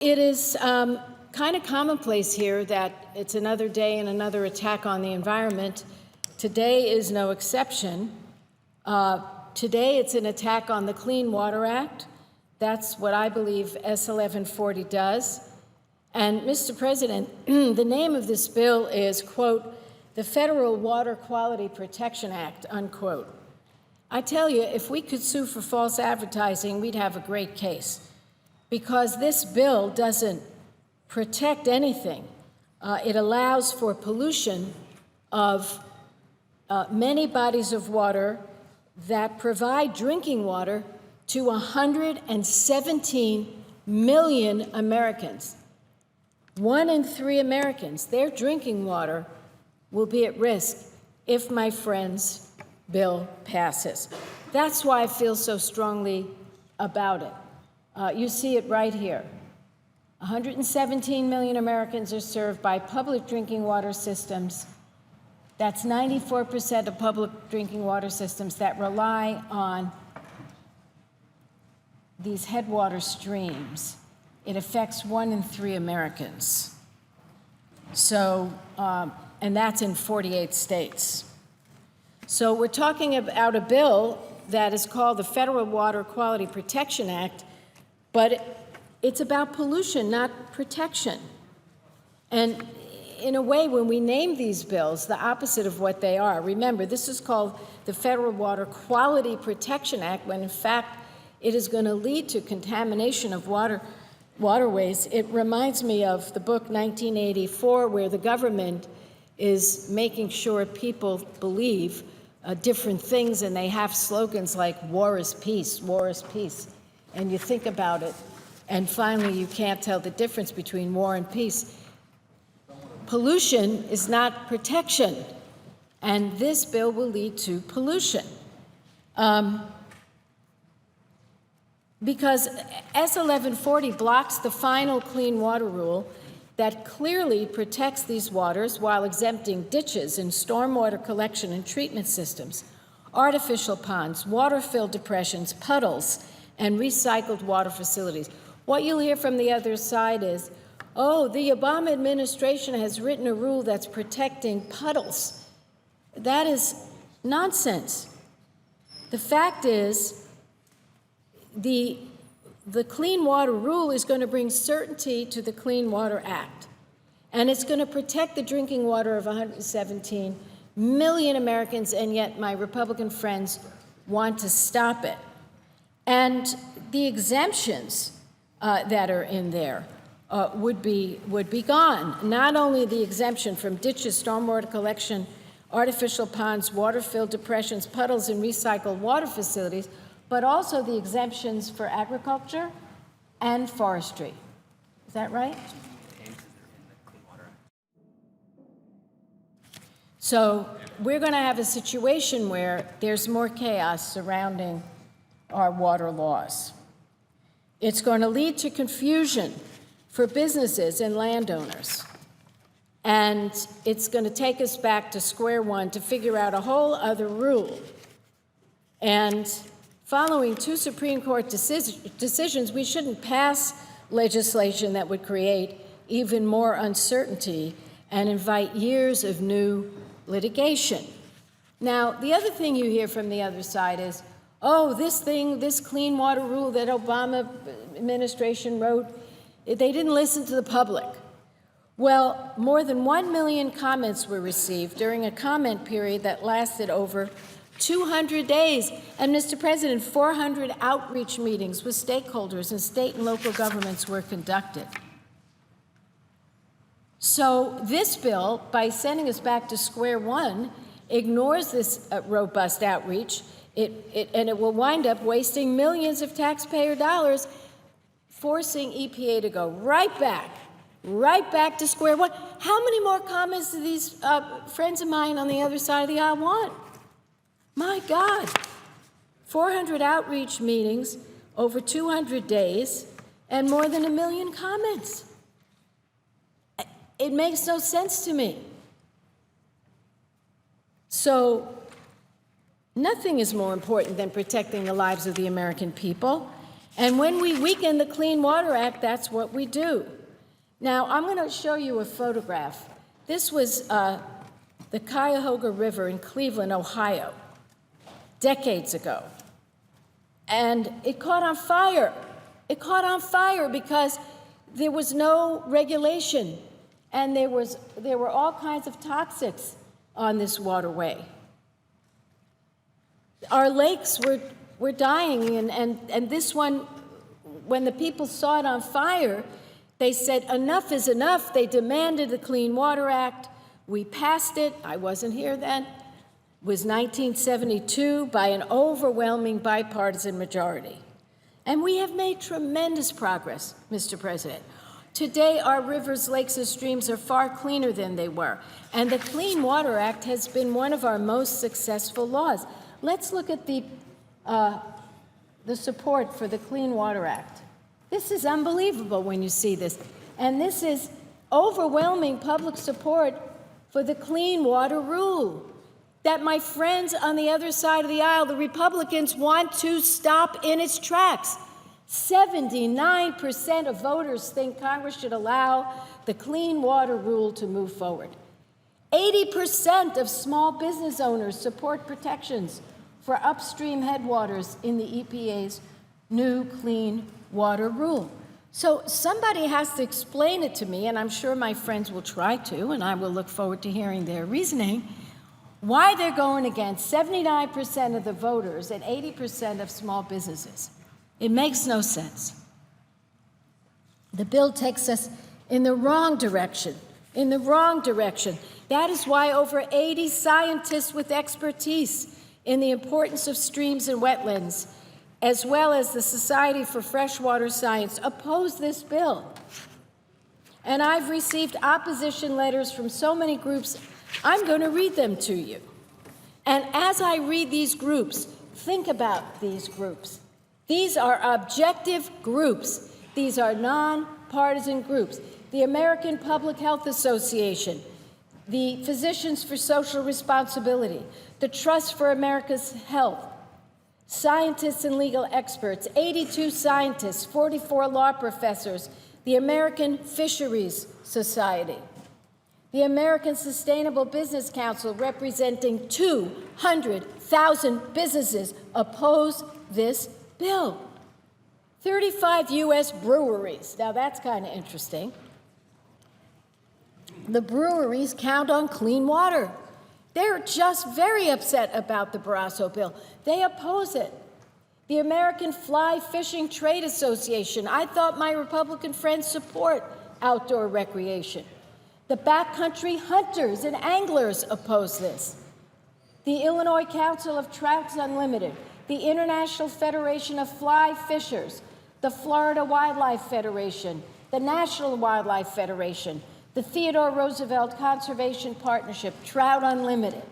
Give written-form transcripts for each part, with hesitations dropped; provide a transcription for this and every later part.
It is kind of commonplace here that it's another day and another attack on the environment. Today is no exception. Today it's an attack on the Clean Water Act. That's what I believe S 1140 does. And Mr. President, the name of this bill is, quote, the Federal Water Quality Protection Act, unquote. I tell you, if we could sue for false advertising, we'd have a great case, because this bill doesn't protect anything. It allows for pollution of many bodies of water that provide drinking water to 117 million Americans. 1 in 3 Americans, their drinking water will be at risk if my friend's bill passes. That's why I feel so strongly about it. You see it right here. 117 million Americans are served by public drinking water systems. That's 94% of public drinking water systems that rely on these headwater streams. It affects 1 in 3 Americans. So, and that's in 48 states. So we're talking about a bill that is called the Federal Water Quality Protection Act, but it's about pollution, not protection. And in a way, when we name these bills the opposite of what they are, remember, this is called the Federal Water Quality Protection Act, when in fact it is going to lead to contamination of waterways. It reminds me of the book 1984, where the government is making sure people believe different things, and they have slogans like war is peace, war is peace. And you think about it, and finally you can't tell the difference between war and peace. Pollution is not protection, and this bill will lead to pollution. Because S 1140 blocks the final clean water rule that clearly protects these waters while exempting ditches and stormwater collection and treatment systems, artificial ponds, water-filled depressions, puddles, and recycled water facilities. What you'll hear from the other side is, oh, the Obama administration has written a rule that's protecting puddles. That is nonsense. The fact is, the Clean Water Rule is going to bring certainty to the Clean Water Act, and it's going to protect the drinking water of 117 million Americans, and yet my Republican friends want to stop it. And the exemptions that are in there would be gone. Not only the exemption from ditches, stormwater collection, artificial ponds, water-filled depressions, puddles, and recycled water facilities, but also the exemptions for agriculture and forestry. Is that right? So we're going to have a situation where there's more chaos surrounding our water laws. It's going to lead to confusion for businesses and landowners. And it's going to take us back to square one to figure out a whole other rule. And following 2 Supreme Court decisions, we shouldn't pass legislation that would create even more uncertainty and invite years of new litigation. Now, the other thing you hear from the other side is, oh, this clean water rule that Obama administration wrote, they didn't listen to the public. Well, more than 1 million comments were received during a comment period that lasted over 200 days. And Mr. President, 400 outreach meetings with stakeholders and state and local governments were conducted. So this bill, by sending us back to square one, ignores this robust outreach, and it will wind up wasting millions of taxpayer dollars, forcing EPA to go right back to square one. How many more comments do these friends of mine on the other side of the aisle want? My God, 400 outreach meetings over 200 days and more than 1 million comments. It makes no sense to me. So nothing is more important than protecting the lives of the American people. And when we weaken the Clean Water Act, that's what we do. Now, I'm going to show you a photograph. This was the Cuyahoga River in Cleveland, Ohio, decades ago. And it caught on fire. It caught on fire because there was no regulation, and there were all kinds of toxics on this waterway. Our lakes were dying, and this one, when the people saw it on fire, they said, enough is enough. They demanded the Clean Water Act. We passed it. I wasn't here then. It was 1972 by an overwhelming bipartisan majority. And we have made tremendous progress, Mr. President. Today, our rivers, lakes, and streams are far cleaner than they were. And the Clean Water Act has been one of our most successful laws. Let's look at the support for the Clean Water Act. This is unbelievable when you see this. And this is overwhelming public support for the Clean Water Rule that my friends on the other side of the aisle, the Republicans, want to stop in its tracks. 79% of voters think Congress should allow the Clean Water Rule to move forward. 80% of small business owners support protections for upstream headwaters in the EPA's new Clean Water Rule. So somebody has to explain it to me, and I'm sure my friends will try to, and I will look forward to hearing their reasoning, why they're going against 79% of the voters and 80% of small businesses. It makes no sense. The bill takes us in the wrong direction, That is why over 80 scientists with expertise in the importance of streams and wetlands, as well as the Society for Freshwater Science, oppose this bill. And I've received opposition letters from so many groups, I'm going to read them to you. And as I read these groups, think about these groups. These are objective groups. These are nonpartisan groups. The American Public Health Association, the Physicians for Social Responsibility, the Trust for America's Health, scientists and legal experts, 82 scientists, 44 law professors, the American Fisheries Society, the American Sustainable Business Council, representing 200,000 businesses, oppose this bill. 35 U.S. breweries. Now, that's kind of interesting. The breweries count on clean water. They're just very upset about the Barrasso bill. They oppose it. The American Fly Fishing Trade Association. I thought my Republican friends support outdoor recreation. The backcountry hunters and anglers oppose this. The Illinois Council of Trouts Unlimited, the International Federation of Fly Fishers, the Florida Wildlife Federation, the National Wildlife Federation, the Theodore Roosevelt Conservation Partnership, Trout Unlimited.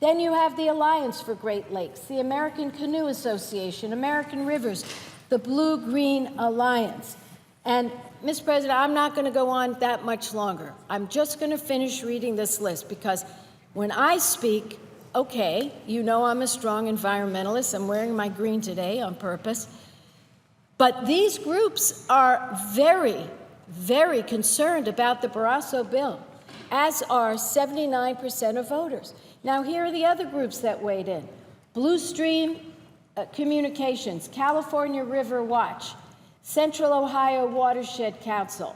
Then you have the Alliance for Great Lakes, the American Canoe Association, American Rivers, the Blue-Green Alliance. And, Mr. President, I'm not going to go on that much longer. I'm just going to finish reading this list because when I speak, okay, you know I'm a strong environmentalist. I'm wearing my green today on purpose. But these groups are very, very concerned about the Barrasso bill, as are 79% of voters. Now, here are the other groups that weighed in. Blue Stream Communications, California River Watch, Central Ohio Watershed Council.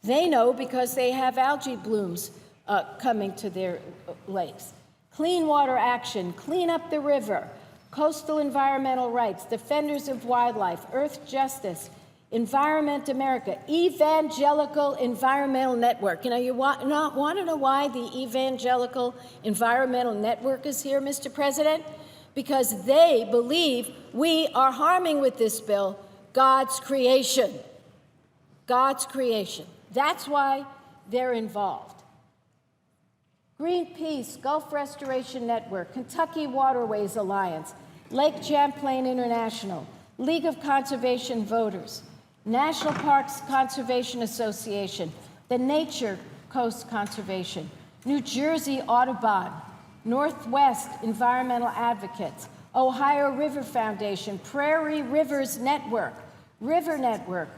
They know because they have algae blooms coming to their lakes. Clean Water Action, Clean Up the River, Coastal Environmental Rights, Defenders of Wildlife, Earth Justice, Environment America, Evangelical Environmental Network. You know, you want to know why the Evangelical Environmental Network is here, Mr. President? Because they believe we are harming with this bill God's creation. God's creation. That's why they're involved. Greenpeace, Gulf Restoration Network, Kentucky Waterways Alliance, Lake Champlain International, League of Conservation Voters, National Parks Conservation Association, the Nature Coast Conservation, New Jersey Audubon, Northwest Environmental Advocates, Ohio River Foundation, Prairie Rivers Network, River Network,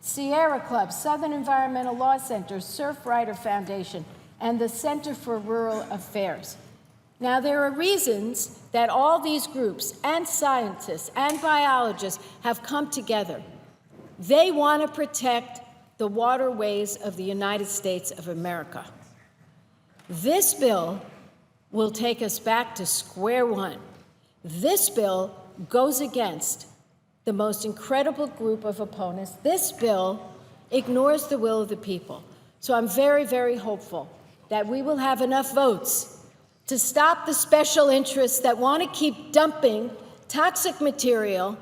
Sierra Club, Southern Environmental Law Center, Surfrider Foundation, and the Center for Rural Affairs. Now, there are reasons that all these groups and scientists and biologists have come together. They want to protect the waterways of the United States of America. This bill will take us back to square one. This bill goes against the most incredible group of opponents. This bill ignores the will of the people. So I'm very, very hopeful that we will have enough votes to stop the special interests that want to keep dumping toxic material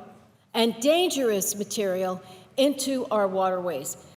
and dangerous material into our waterways.